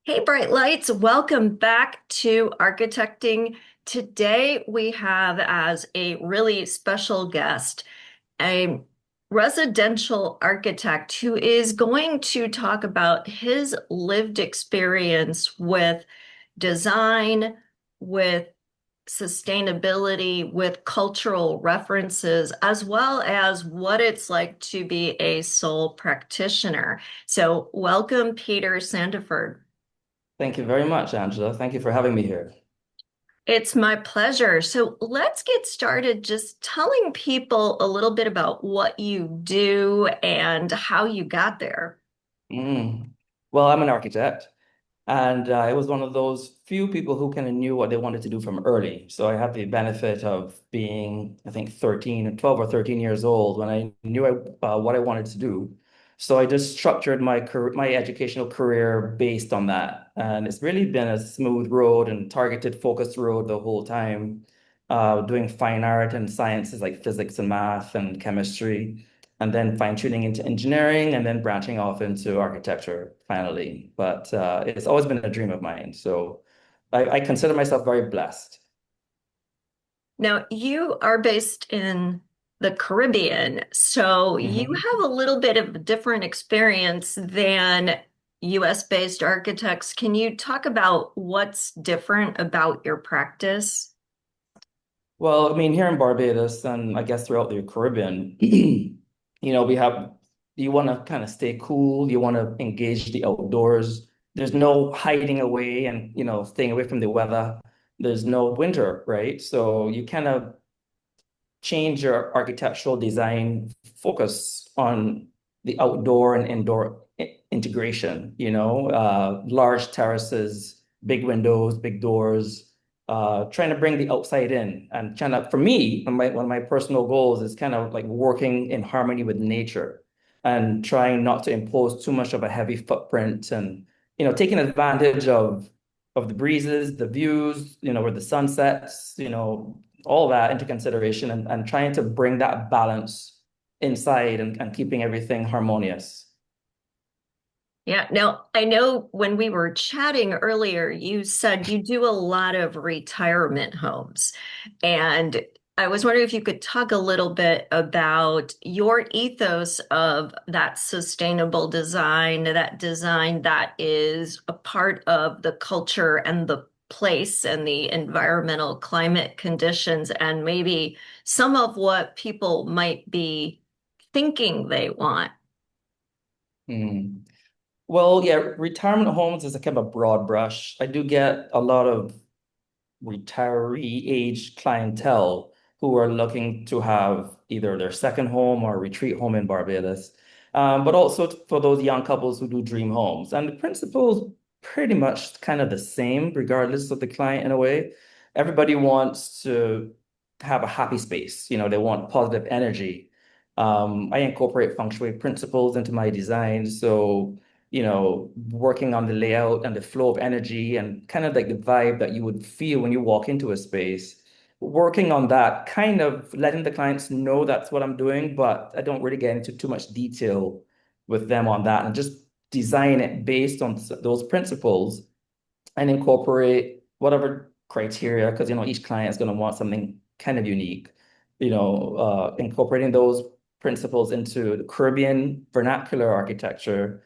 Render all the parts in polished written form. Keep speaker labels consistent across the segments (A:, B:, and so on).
A: Hey, bright lights, welcome back to Architecting. Today we have as a really special guest a residential architect who is going to talk about his lived experience with design, with sustainability, with cultural references, as well as what it's like to be a sole practitioner. So, welcome, Peter Sandiford.
B: Thank you very much, Angela. Thank you for having me here.
A: It's my pleasure. So let's get started just telling people a little bit about what you do and how you got there.
B: Mm. Well, I'm an architect, and I was one of those few people who kind of knew what they wanted to do from early. So I had the benefit of being, I think, 12 or 13 years old when I knew what I wanted to do. So I just structured my educational career based on that. And it's really been a smooth road and targeted, focused road the whole time, doing fine art and sciences like physics and math and chemistry, and then fine tuning into engineering and then branching off into architecture finally. But it's always been a dream of mine. So I consider myself very blessed.
A: Now, you are based in the Caribbean, so you
B: Hmm.
A: have a little bit of a different experience than US based architects. Can you talk about what's different about your practice?
B: Well, I mean, here in Barbados and I guess throughout the Caribbean, we have, you want to kind of stay cool, you want to engage the outdoors. There's no hiding away and, staying away from the weather. There's no winter, right? So you kind of change your architectural design focus on the outdoor and indoor integration, large terraces, big windows, big doors, trying to bring the outside in and trying to, for me, one of my personal goals is kind of like working in harmony with nature and trying not to impose too much of a heavy footprint and, taking advantage of the breezes, the views, where the sun sets, all that into consideration and trying to bring that balance inside and keeping everything harmonious.
A: Yeah, now I know when we were chatting earlier, you said you do a lot of retirement homes. And I was wondering if you could talk a little bit about your ethos of that sustainable design, that design that is a part of the culture and the place and the environmental climate conditions, and maybe some of what people might be thinking they want.
B: Hmm. Well, yeah, retirement homes is a kind of a broad brush. I do get a lot of retiree age clientele who are looking to have either their second home or retreat home in Barbados, but also for those young couples who do dream homes. And the principle's pretty much kind of the same, regardless of the client in a way. Everybody wants to have a happy space. They want positive energy. I incorporate feng shui principles into my design. So, working on the layout and the flow of energy and kind of like the vibe that you would feel when you walk into a space. Working on that, kind of letting the clients know that's what I'm doing, but I don't really get into too much detail with them on that and just design it based on those principles and incorporate whatever criteria, because each client is going to want something kind of unique. Incorporating those principles into the Caribbean vernacular architecture,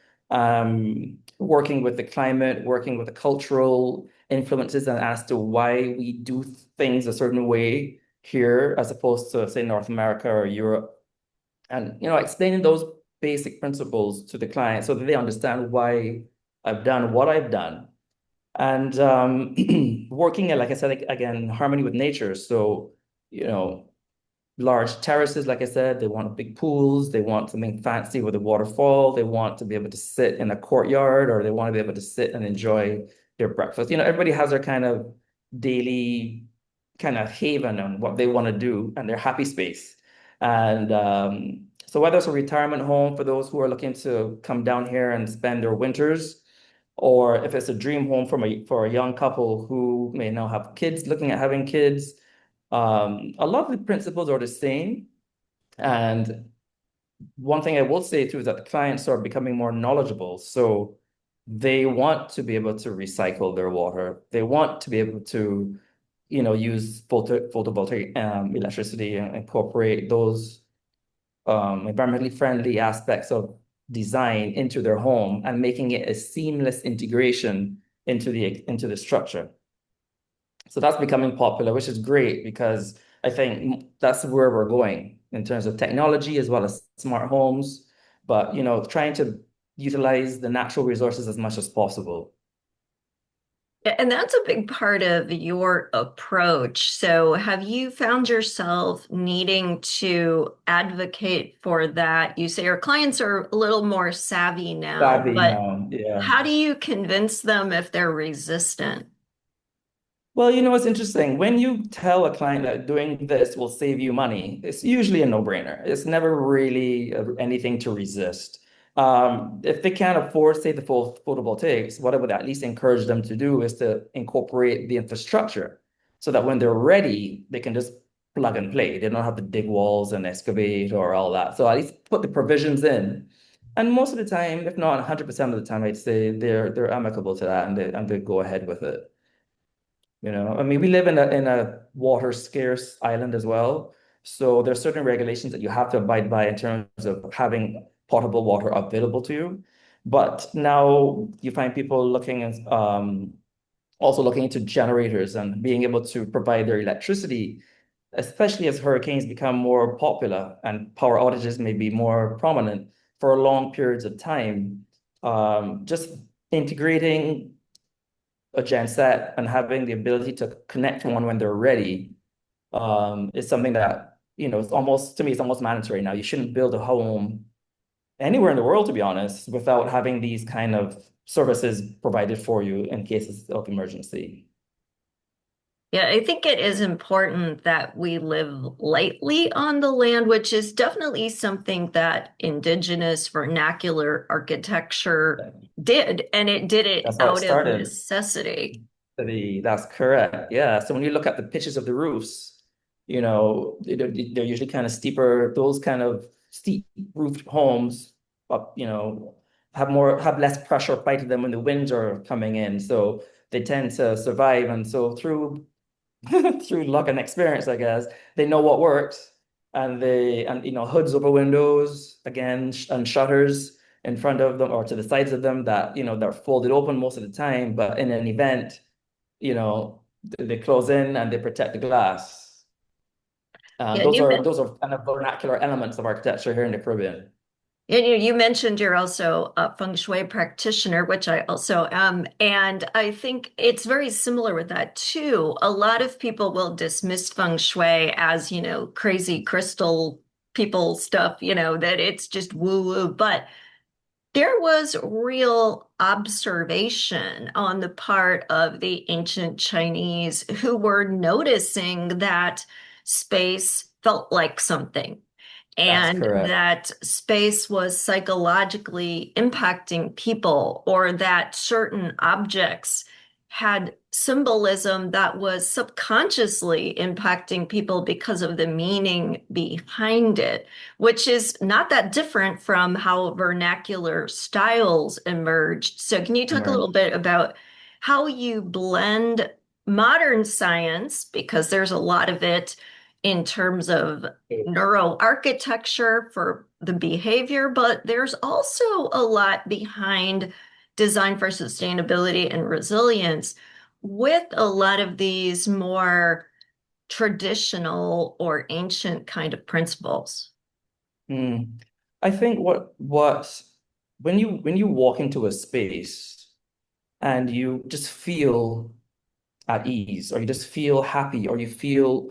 B: working with the climate, working with the cultural influences, and as to why we do things a certain way here as opposed to, say, North America or Europe, and explaining those basic principles to the client so that they understand why I've done what I've done and working like I said, again, in harmony with nature. So, you know, large terraces, like I said, they want big pools, they want something fancy with a waterfall, they want to be able to sit in a courtyard, or they want to be able to sit and enjoy their breakfast. Everybody has their kind of daily kind of haven on what they want to do and their happy space. And so whether it's a retirement home for those who are looking to come down here and spend their winters, or if it's a dream home for a young couple who may now have kids, looking at having kids, a lot of the principles are the same. And one thing I will say too is that the clients are becoming more knowledgeable. So they want to be able to recycle their water. They want to be able to, use photovoltaic electricity and incorporate those environmentally friendly aspects of design into their home and making it a seamless integration into the structure. So that's becoming popular, which is great because I think that's where we're going in terms of technology as well as smart homes, but trying to utilize the natural resources as much as possible.
A: And that's a big part of your approach. So, have you found yourself needing to advocate for that? You say your clients are a little more savvy now,
B: Savvy
A: but
B: now, yeah.
A: how do you convince them if they're resistant?
B: Well, it's interesting. When you tell a client that doing this will save you money, it's usually a no-brainer. It's never really anything to resist. If they can't afford, say, the full photovoltaics, what I would at least encourage them to do is to incorporate the infrastructure so that when they're ready, they can just plug and play. They don't have to dig walls and excavate or all that. So at least put the provisions in. And most of the time, if not 100% of the time, I'd say they're amicable to that and they go ahead with it. I mean, we live in a water scarce island as well. So there's certain regulations that you have to abide by in terms of having potable water available to you. But now you find people also looking into generators and being able to provide their electricity, especially as hurricanes become more popular and power outages may be more prominent for long periods of time. Just integrating a genset and having the ability to connect to one when they're ready is something that, it's almost, to me, it's almost mandatory now. You shouldn't build a home anywhere in the world, to be honest, without having these kind of services provided for you in cases of emergency.
A: Yeah, I think it is important that we live lightly on the land, which is definitely something that indigenous vernacular architecture did, and it did it
B: That's how it
A: out of
B: started.
A: necessity.
B: That's correct. Yeah. So when you look at the pitches of the roofs, they're usually kind of steeper. Those kind of steep roofed homes, have less pressure applied to them when the winds are coming in. So they tend to survive. And so through through luck and experience, I guess, they know what works. And hoods over windows again, and shutters in front of them or to the sides of them that, they're folded open most of the time. But in an event, they close in and they protect the glass.
A: Yeah, and
B: Those are kind of vernacular elements of architecture here in the Caribbean.
A: you mentioned you're also a feng shui practitioner, which I also am, and I think it's very similar with that too. A lot of people will dismiss feng shui as, crazy crystal people stuff, that it's just woo-woo, but there was real observation on the part of the ancient Chinese who were noticing that space felt like something
B: That's
A: and
B: correct.
A: that space was psychologically impacting people, or that certain objects had symbolism that was subconsciously impacting people because of the meaning behind it, which is not that different from how vernacular styles emerged. So, can you talk a little
B: Emerge.
A: bit about how you blend modern science, because there's a lot of it in terms of neuroarchitecture for the behavior, but there's also a lot behind design for sustainability and resilience with a lot of these more traditional or ancient kind of principles.
B: Mm. I think what when you walk into a space and you just feel at ease, or you just feel happy, or you feel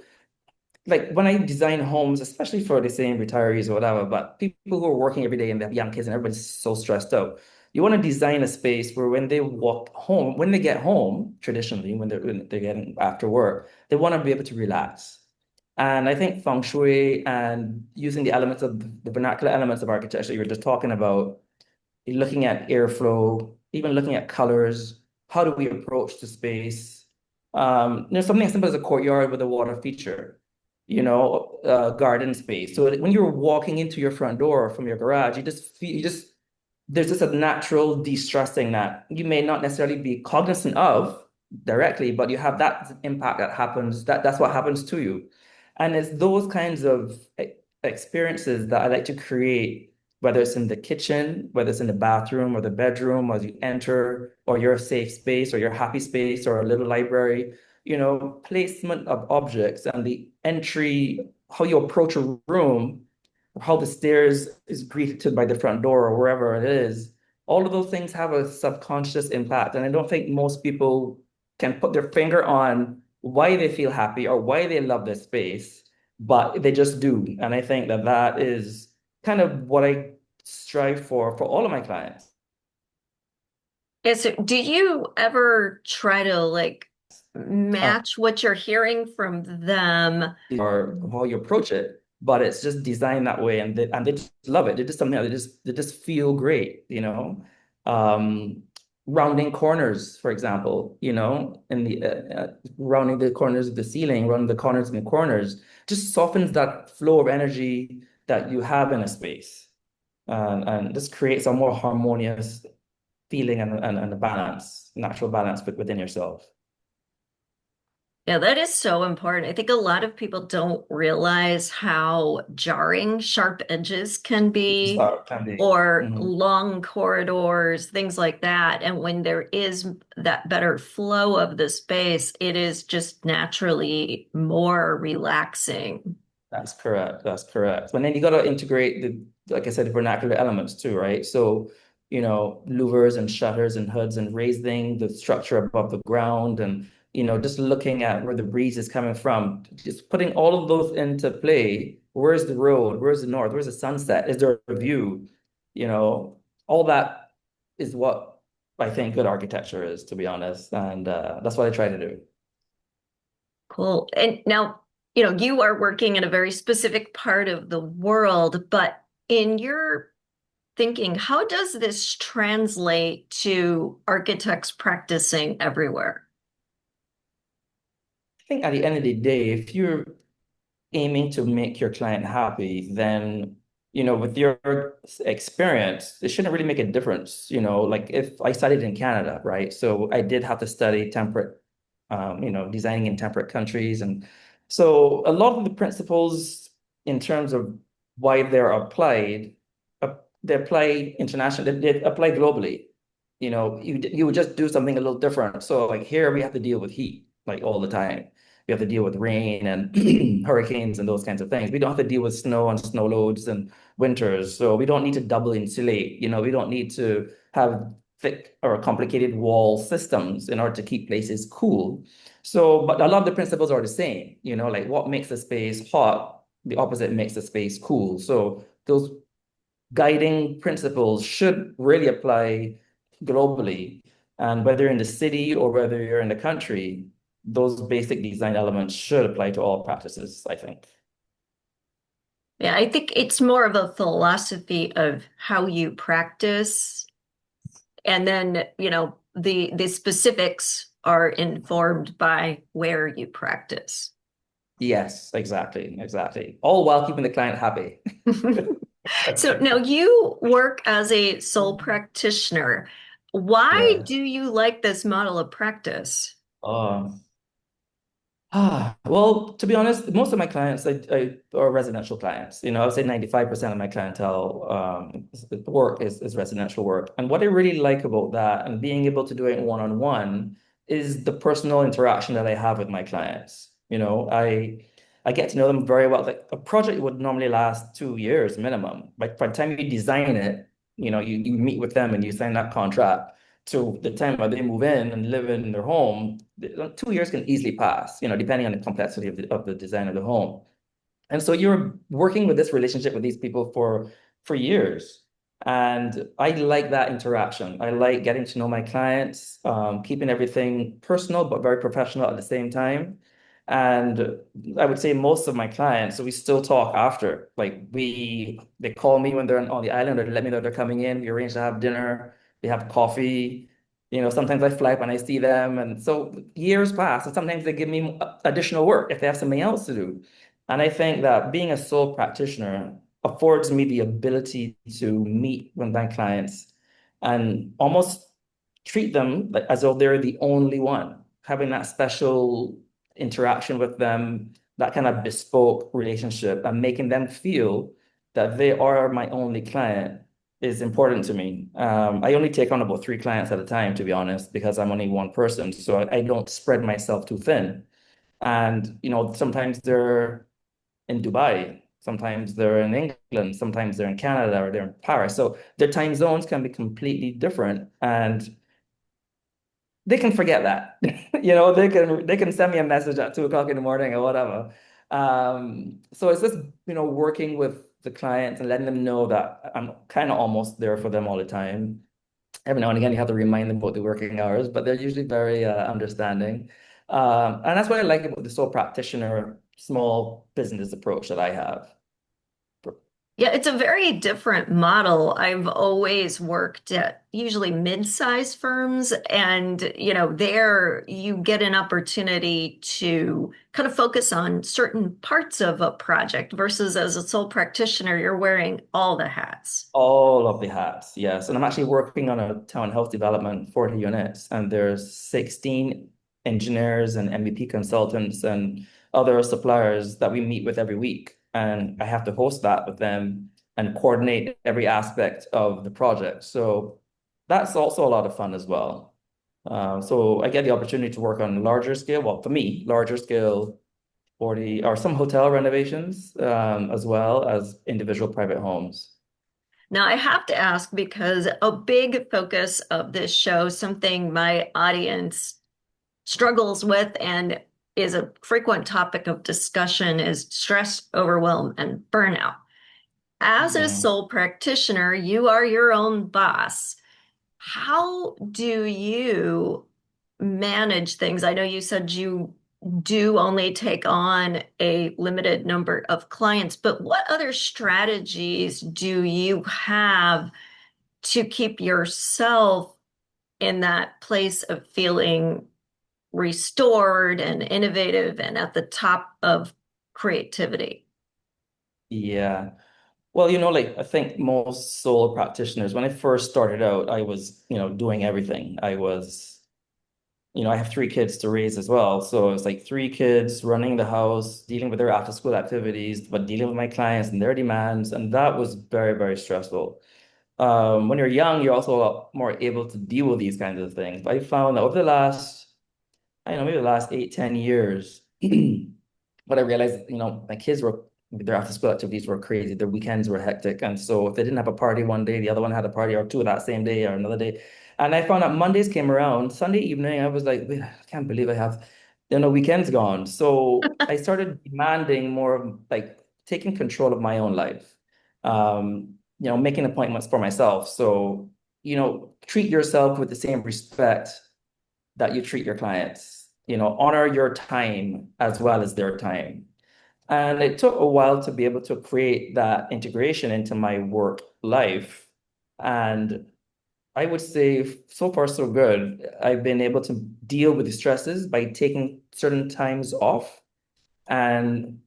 B: like when I design homes, especially for the same retirees or whatever, but people who are working every day and they have young kids and everybody's so stressed out. You want to design a space where when they walk home, when they get home, traditionally, when they're getting after work, they want to be able to relax. And I think feng shui and using the elements of the vernacular elements of architecture you were just talking about, looking at airflow, even looking at colors. How do we approach the space? Something as simple as a courtyard with a water feature, garden space. So that when you're walking into your front door from your garage, you just feel, you just there's just a natural de-stressing that you may not necessarily be cognizant of directly, but you have that impact that happens, that's what happens to you. And it's those kinds of experiences that I like to create, whether it's in the kitchen, whether it's in the bathroom or the bedroom, as you enter, or your safe space or your happy space or a little library, placement of objects and the entry, how you approach a room, how the stairs is greeted by the front door or wherever it is, all of those things have a subconscious impact. And I don't think most people can put their finger on why they feel happy or why they love this space, but they just do. And I think that that is kind of what I strive for all of my clients.
A: Yes. So do you ever try to like
B: Um,
A: match what you're hearing from them?
B: or how you approach it, but it's just designed that way, and they just love it. They just something that they just feel great, Um, rounding corners, for example, in the rounding the corners of the ceiling, rounding the corners and the corners, just softens that flow of energy that you have in a space, and just creates a more harmonious feeling and a balance, natural balance within yourself.
A: Yeah, that is so important. I think a lot of people don't realize how jarring sharp edges can be,
B: Start can be.
A: or
B: Mhm.
A: long corridors, things like that. And when there is that better flow of the space, it is just naturally more relaxing.
B: That's correct. That's correct. And then you got to integrate like I said, the vernacular elements too, right? So, louvers and shutters and hoods and raising the structure above the ground and, just looking at where the breeze is coming from, just putting all of those into play. Where's the road? Where's the north? Where's the sunset? Is there a view? You know, all that is what I think good architecture is, to be honest. And that's what I try to do.
A: Cool. And now, you are working in a very specific part of the world, but in your thinking, how does this translate to architects practicing everywhere?
B: I think at the end of the day, if you're aiming to make your client happy, then, with your experience, it shouldn't really make a difference. Like if I studied in Canada, right? So I did have to study temperate, designing in temperate countries. And so a lot of the principles in terms of why they're applied, they apply internationally, they apply globally. You would just do something a little different. So like here we have to deal with heat like all the time. We have to deal with rain and hurricanes and those kinds of things. We don't have to deal with snow and snow loads and winters. So we don't need to double insulate. We don't need to have thick or complicated wall systems in order to keep places cool. So, but a lot of the principles are the same, like what makes a space hot, the opposite makes a space cool. So those guiding principles should really apply globally. And whether in the city or whether you're in the country, those basic design elements should apply to all practices, I think.
A: Yeah, I think it's more of a philosophy of how you practice, and then, the specifics are informed by where you practice.
B: Yes, exactly, exactly. All while keeping the client happy.
A: So now you work as a sole practitioner. Why
B: Yeah.
A: do you like this model of practice?
B: Um, well, to be honest, most of my clients I are residential clients. I would say 95% of my clientele work is residential work. And what I really like about that and being able to do it one-on-one is the personal interaction that I have with my clients. I get to know them very well. Like a project would normally last 2 years minimum. Like by the time you design it, you meet with them and you sign that contract to the time that they move in and live in their home, 2 years can easily pass, depending on the complexity of the design of the home. And so you're working with this relationship with these people for years. And I like that interaction. I like getting to know my clients, keeping everything personal but very professional at the same time. And I would say most of my clients, so we still talk after. Like they call me when they're on the island or they let me know they're coming in. We arrange to have dinner, we have coffee. Sometimes I fly up and I see them. And so years pass, and sometimes they give me additional work if they have something else to do. And I think that being a sole practitioner affords me the ability to meet with my clients and almost treat them like as though they're the only one, having that special interaction with them, that kind of bespoke relationship, and making them feel that they are my only client is important to me. I only take on about 3 clients at a time, to be honest, because I'm only one person. So I don't spread myself too thin. And, sometimes they're in Dubai, sometimes they're in England, sometimes they're in Canada or they're in Paris. So their time zones can be completely different. And they can forget that. They can send me a message at 2 o'clock in the morning or whatever. So it's just, working with the clients and letting them know that I'm kind of almost there for them all the time. Every now and again, you have to remind them about the working hours, but they're usually very understanding. And that's what I like about the sole practitioner, small business approach that I have.
A: Yeah, it's a very different model. I've always worked at usually mid-sized firms, and there you get an opportunity to kind of focus on certain parts of a project versus as a sole practitioner, you're wearing all the hats.
B: All of the hats, yes. And I'm actually working on a town health development, 40 units, and there's 16 engineers and MVP consultants and other suppliers that we meet with every week. And I have to host that with them and coordinate every aspect of the project. So that's also a lot of fun as well. So I get the opportunity to work on larger scale, well, for me, larger scale 40 or some hotel renovations, as well as individual private homes.
A: Now, I have to ask because a big focus of this show, something my audience struggles with and is a frequent topic of discussion, is stress, overwhelm, and burnout. As a
B: Yeah.
A: sole practitioner, you are your own boss. How do you manage things? I know you said you do only take on a limited number of clients, but what other strategies do you have to keep yourself in that place of feeling restored and innovative and at the top of creativity?
B: Yeah. Well, like I think most solo practitioners, when I first started out, I was, doing everything. I have 3 kids to raise as well. So it's like 3 kids running the house, dealing with their after school activities, but dealing with my clients and their demands. And that was very, very stressful. When you're young, you're also a lot more able to deal with these kinds of things. But I found that over the last, I don't know, maybe the last 8, 10 years, but I realized, my kids were, their after school activities were crazy. Their weekends were hectic. And so if they didn't have a party one day, the other one had a party or two that same day or another day. And I found out Mondays came around, Sunday evening, I was like, wait, I can't believe I have, weekends gone. So I started demanding more of like taking control of my own life, making appointments for myself. So, treat yourself with the same respect that you treat your clients. Honor your time as well as their time. And it took a while to be able to create that integration into my work life. And I would say so far so good. I've been able to deal with the stresses by taking certain times off and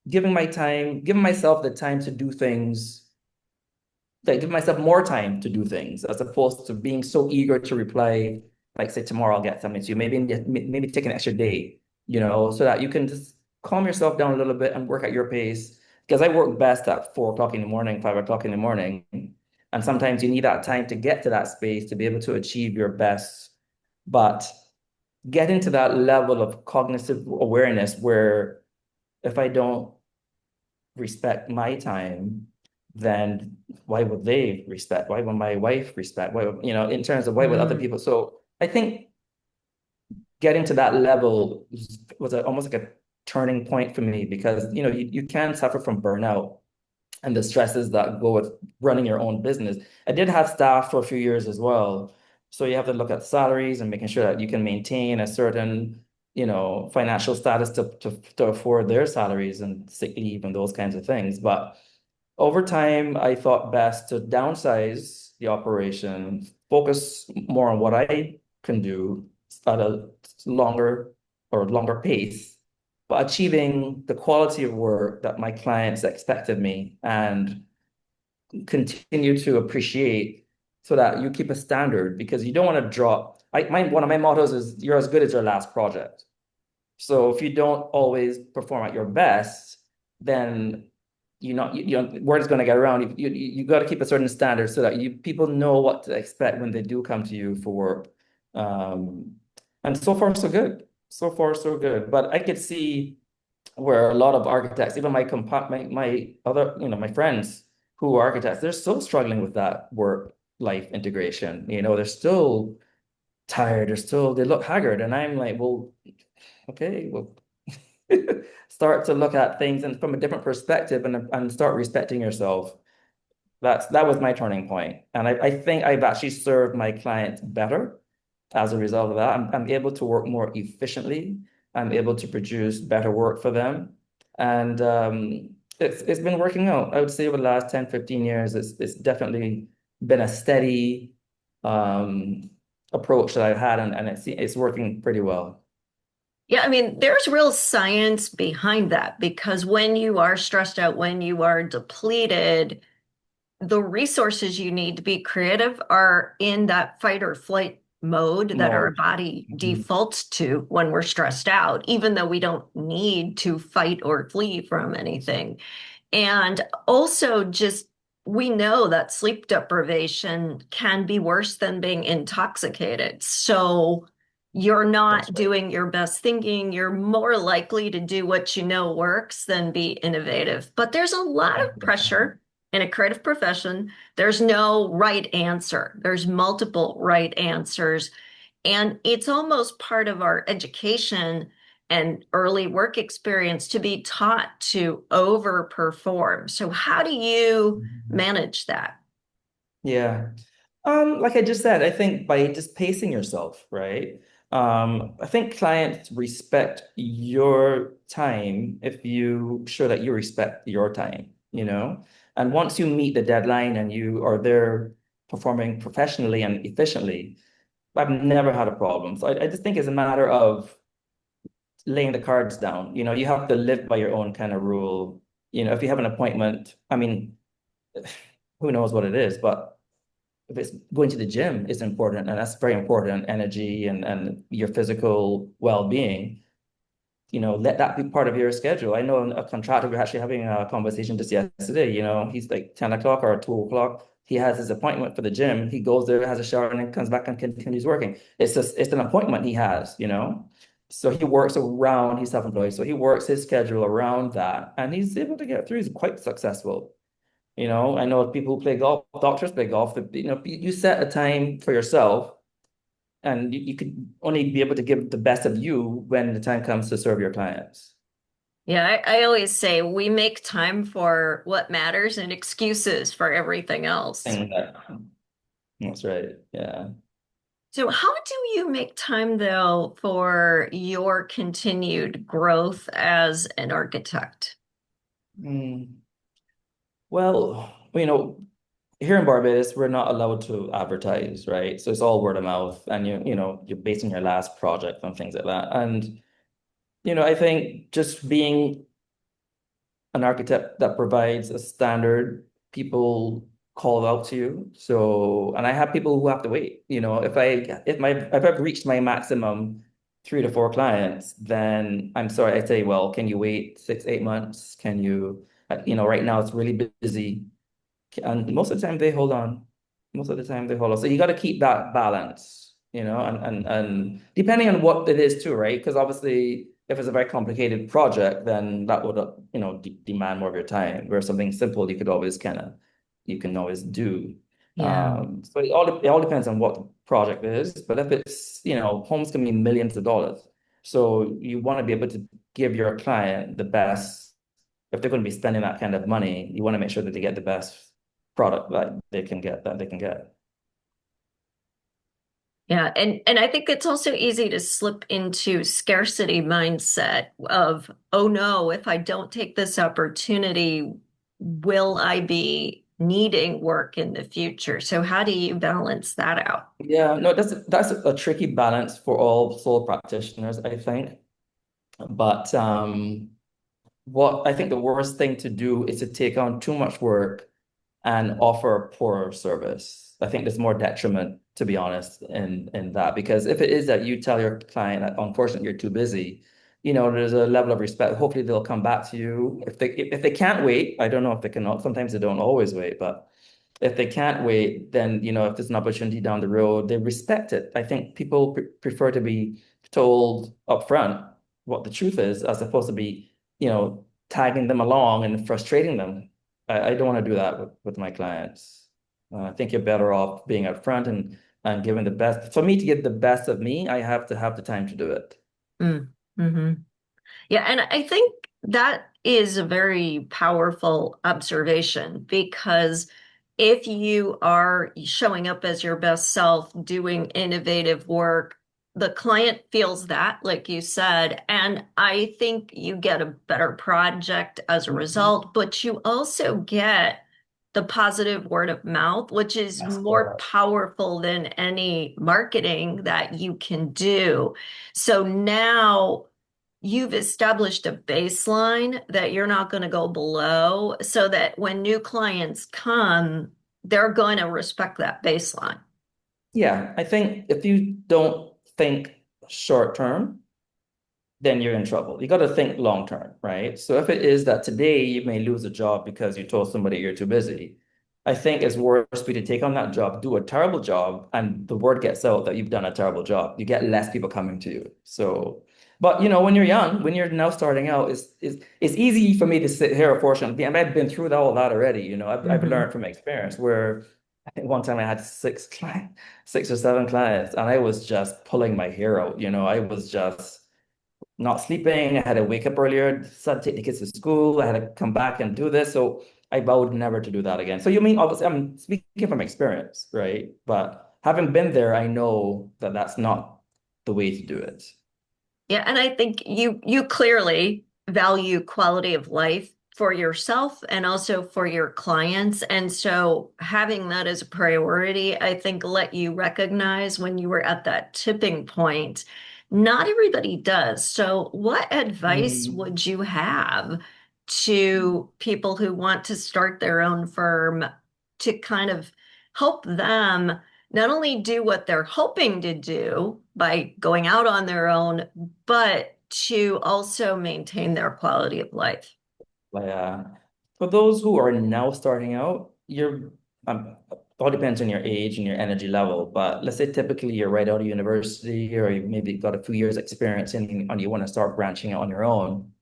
B: giving myself the time to do things, like give myself more time to do things as opposed to being so eager to reply, like say tomorrow I'll get something to you. Maybe take an extra day, so that you can just calm yourself down a little bit and work at your pace. Because I work best at 4 o'clock in the morning, 5 o'clock in the morning. And sometimes you need that time to get to that space to be able to achieve your best. But getting to that level of cognitive awareness where if I don't respect my time, then why would they respect? Why would my wife respect? In terms of why would other
A: Mm.
B: people? So I think getting to that level was almost like a turning point for me because, you can suffer from burnout and the stresses that go with running your own business. I did have staff for a few years as well. So you have to look at salaries and making sure that you can maintain a certain, financial status to afford their salaries and sick leave and those kinds of things. But over time, I thought best to downsize the operation, focus more on what I can do at a longer pace, but achieving the quality of work that my clients expected me and continue to appreciate so that you keep a standard because you don't want to drop. One of my mottos is you're as good as your last project. So if you don't always perform at your best, then word is going to get around. You got to keep a certain standard so that you people know what to expect when they do come to you for work. Um, and so far so good. So far so good. But I could see where a lot of architects, even my other, my friends who are architects, they're still struggling with that work life integration. They're still tired, they look haggard. And I'm like, well, okay, well, start to look at things and from a different perspective and start respecting yourself. That was my turning point. And I think I've actually served my clients better as a result of that. I'm able to work more efficiently. I'm able to produce better work for them. And it's been working out. I would say over the last 10, 15 years, it's definitely been a steady approach that I've had and it's working pretty well.
A: Yeah, I mean, there's real science behind that because when you are stressed out, when you are depleted, the resources you need to be creative are in that fight or flight mode that our
B: Mode.
A: body
B: Mhm.
A: defaults to when we're stressed out, even though we don't need to fight or flee from anything. And also, just we know that sleep deprivation can be worse than being intoxicated. So you're
B: That's
A: not
B: right.
A: doing your best thinking. You're more likely to do what you know works than be innovative. But there's a lot
B: Yeah,
A: of
B: definitely.
A: pressure in a creative profession. There's no right answer, there's multiple right answers. And it's almost part of our education and early work experience to be taught to overperform. So, how do you
B: Mhm.
A: manage that?
B: Yeah. Like I just said, I think by just pacing yourself, right? I think clients respect your time if you show that you respect your time. And once you meet the deadline and you are there performing professionally and efficiently, I've never had a problem. So I just think it's a matter of laying the cards down. You have to live by your own kind of rule. If you have an appointment, I mean, who knows what it is, but if it's going to the gym is important, and that's very important, energy and your physical well-being, let that be part of your schedule. I know a contractor, we're actually having a conversation just yesterday, he's like 10 o'clock or 2 o'clock. He has his appointment for the gym. He goes there, has a shower, and then comes back and continues working. It's an appointment he has. So he works around, he's self-employed. So he works his schedule around that and he's able to get through. He's quite successful. I know people who play golf, doctors play golf, you set a time for yourself and you could only be able to give the best of you when the time comes to serve your clients.
A: Yeah, I always say we make time for what matters and excuses for everything else.
B: And that's right. Yeah.
A: So, how do you make time though for your continued growth as an architect?
B: Mm. Well, here in Barbados, we're not allowed to advertise, right? So it's all word of mouth, and you're based on your last project and things like that. And I think just being an architect that provides a standard, people call out to you. So, and I have people who have to wait. If I've reached my maximum 3 to 4 clients, then I'm sorry, I say, well, can you wait 6, 8 months? Can you, right now it's really busy. And most of the time they hold on. Most of the time they hold on. So you got to keep that balance, and depending on what it is too, right? Because obviously, if it's a very complicated project, then that would, demand more of your time. Where something simple, you can always do.
A: Yeah.
B: So it all depends on what the project is. But if it's, homes can be millions of dollars. So you want to be able to give your client the best. If they're going to be spending that kind of money, you want to make sure that they get the best product that they can get.
A: Yeah, and I think it's also easy to slip into scarcity mindset of, oh no, if I don't take this opportunity, will I be needing work in the future? So how do you balance that out?
B: Yeah, no, that's a tricky balance for all sole practitioners, I think. But what I think the worst thing to do is to take on too much work and offer poor service. I think there's more detriment, to be honest, in that. Because if it is that you tell your client that unfortunately you're too busy, there's a level of respect. Hopefully they'll come back to you. If they can't wait, I don't know if they cannot. Sometimes they don't always wait, but if they can't wait, then if there's an opportunity down the road, they respect it. I think people prefer to be told upfront what the truth is, as opposed to be, tagging them along and frustrating them. I don't want to do that with my clients. I think you're better off being upfront and giving the best. For me to give the best of me, I have to have the time to do it.
A: Mm. Hmm. Yeah, and I think that is a very powerful observation because if you are showing up as your best self, doing innovative work, the client feels that, like you said, and I think you get a better project as a
B: Mhm.
A: result, but you also get the positive word of mouth, which is
B: That's
A: more
B: correct.
A: powerful than any marketing that you can do. So now you've established a baseline that you're not going to go below so that when new clients come, they're going to respect that baseline.
B: Yeah, I think if you don't think short term, then you're in trouble. You got to think long term, right? So if it is that today you may lose a job because you told somebody you're too busy, I think it's worse for you to take on that job, do a terrible job, and the word gets out that you've done a terrible job. You get less people coming to you. So, but when you're young, when you're now starting out, it's easy for me to sit here, unfortunately, and I've been through all that already. I've
A: Hmm.
B: learned from experience where I think one time I had six or seven clients, and I was just pulling my hair out. I was just not sleeping. I had to wake up earlier, decided to take the kids to school. I had to come back and do this. So I vowed never to do that again. So you mean, obviously, I'm speaking from experience, right? But having been there, I know that that's not the way to do it.
A: Yeah, and I think you clearly value quality of life for yourself and also for your clients. And so having that as a priority, I think let you recognize when you were at that tipping point. Not everybody does. So what advice
B: Mm,
A: would you have to people who want to start their own firm to kind of help them not only do what they're hoping to do by going out on their own, but to also maintain their quality of life?
B: for those who are now starting out, all depends on your age and your energy level. But let's say typically you're right out of university or you maybe got a few years experience and you want to start branching out on your own.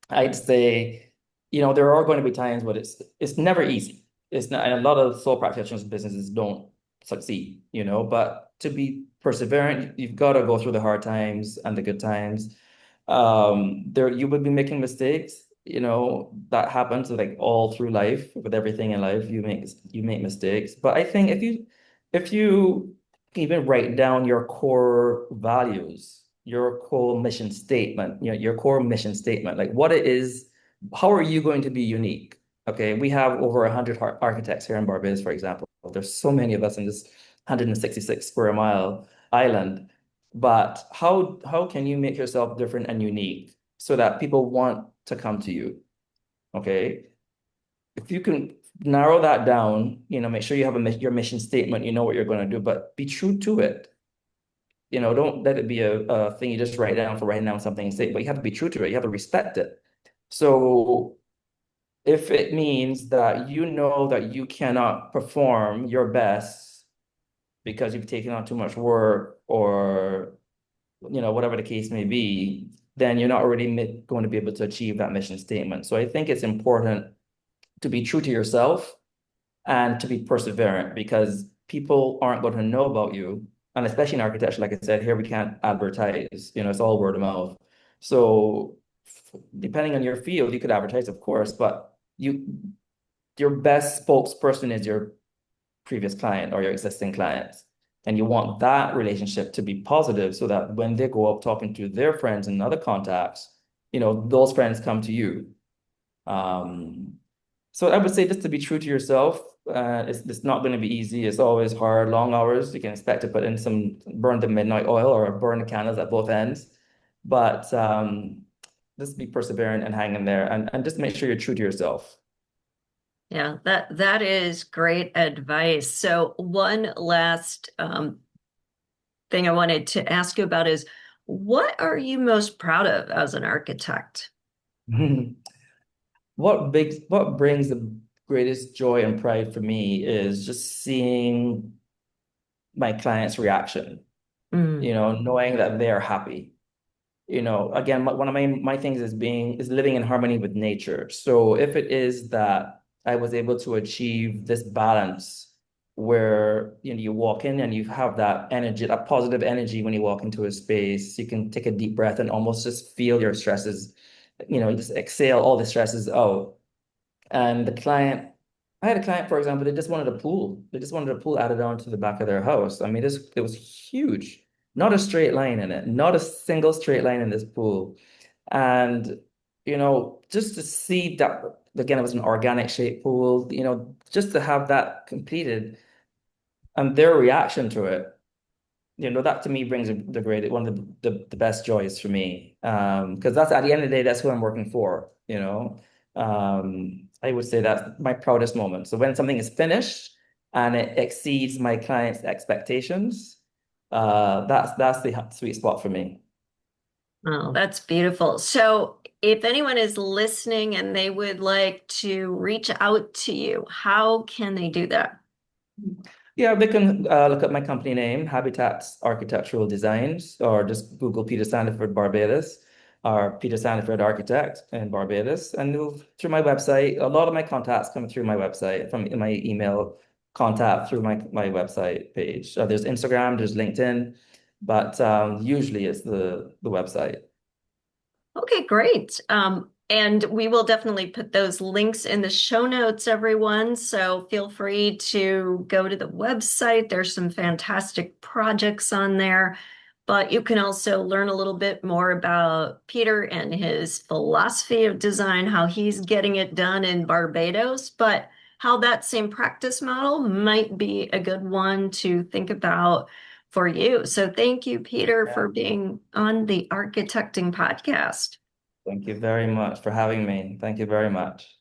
B: I'd say, there are going to be times when it's never easy. It's not, and a lot of sole practitioners businesses don't succeed, but to be perseverant, you've got to go through the hard times and the good times. There you would be making mistakes, that happens like all through life with everything in life. You make mistakes. But I think if you even write down your core values, your core mission statement, your core mission statement, like what it is, how are you going to be unique? Okay, we have over 100 architects here in Barbados, for example. There's so many of us in this 166 square mile island. But how can you make yourself different and unique so that people want to come to you? Okay. If you can narrow that down, make sure you have your mission statement, you know what you're going to do, but be true to it. Don't let it be a thing you just write down for writing down something and say, but you have to be true to it. You have to respect it. So if it means that you know that you cannot perform your best because you've taken on too much work or whatever the case may be, then you're not really going to be able to achieve that mission statement. So I think it's important to be true to yourself and to be perseverant because people aren't going to know about you. And especially in architecture, like I said, here we can't advertise, it's all word of mouth. So depending on your field, you could advertise, of course, but your best spokesperson is your previous client or your existing clients. And you want that relationship to be positive so that when they go up talking to their friends and other contacts, those friends come to you. Um, so I would say just to be true to yourself. It's not going to be easy. It's always hard, long hours. You can expect to put in burn the midnight oil or burn the candles at both ends. But just be perseverant and hang in there and just make sure you're true to yourself.
A: Yeah, that is great advice. So one last thing I wanted to ask you about is what are you most proud of as an architect?
B: What brings the greatest joy and pride for me is just seeing my client's reaction,
A: Mm.
B: knowing that they're happy. Again, one of my things is living in harmony with nature. So if it is that I was able to achieve this balance where you walk in and you have that energy, that positive energy when you walk into a space, you can take a deep breath and almost just feel your stresses, just exhale all the stresses out. And I had a client, for example, they just wanted a pool. They just wanted a pool added on to the back of their house. I mean, it was huge, not a straight line in it, not a single straight line in this pool. And, just to see that, again, it was an organic shaped pool, just to have that completed and their reaction to it, that to me brings one of the best joys for me. Because that's at the end of the day, that's who I'm working for. I would say that's my proudest moment. So when something is finished and it exceeds my client's expectations, that's the sweet spot for me.
A: Oh, that's beautiful. So, if anyone is listening and they would like to reach out to you, how can they do that?
B: Yeah, they can look up my company name, Habitats Architectural Designs, or just Google Peter Sandiford Barbados or Peter Sandiford Architect in Barbados, and through my website. A lot of my contacts come through my website, from my email contact through my website page. There's Instagram, there's LinkedIn, but usually it's the website.
A: Okay, great. And we will definitely put those links in the show notes, everyone. So feel free to go to the website. There's some fantastic projects on there, but you can also learn a little bit more about Peter and his philosophy of design, how he's getting it done in Barbados, but how that same practice model might be a good one to think about for you. So thank you, Peter,
B: Yeah.
A: for being on the Architecting Podcast.
B: Thank you very much for having me. Thank you very much.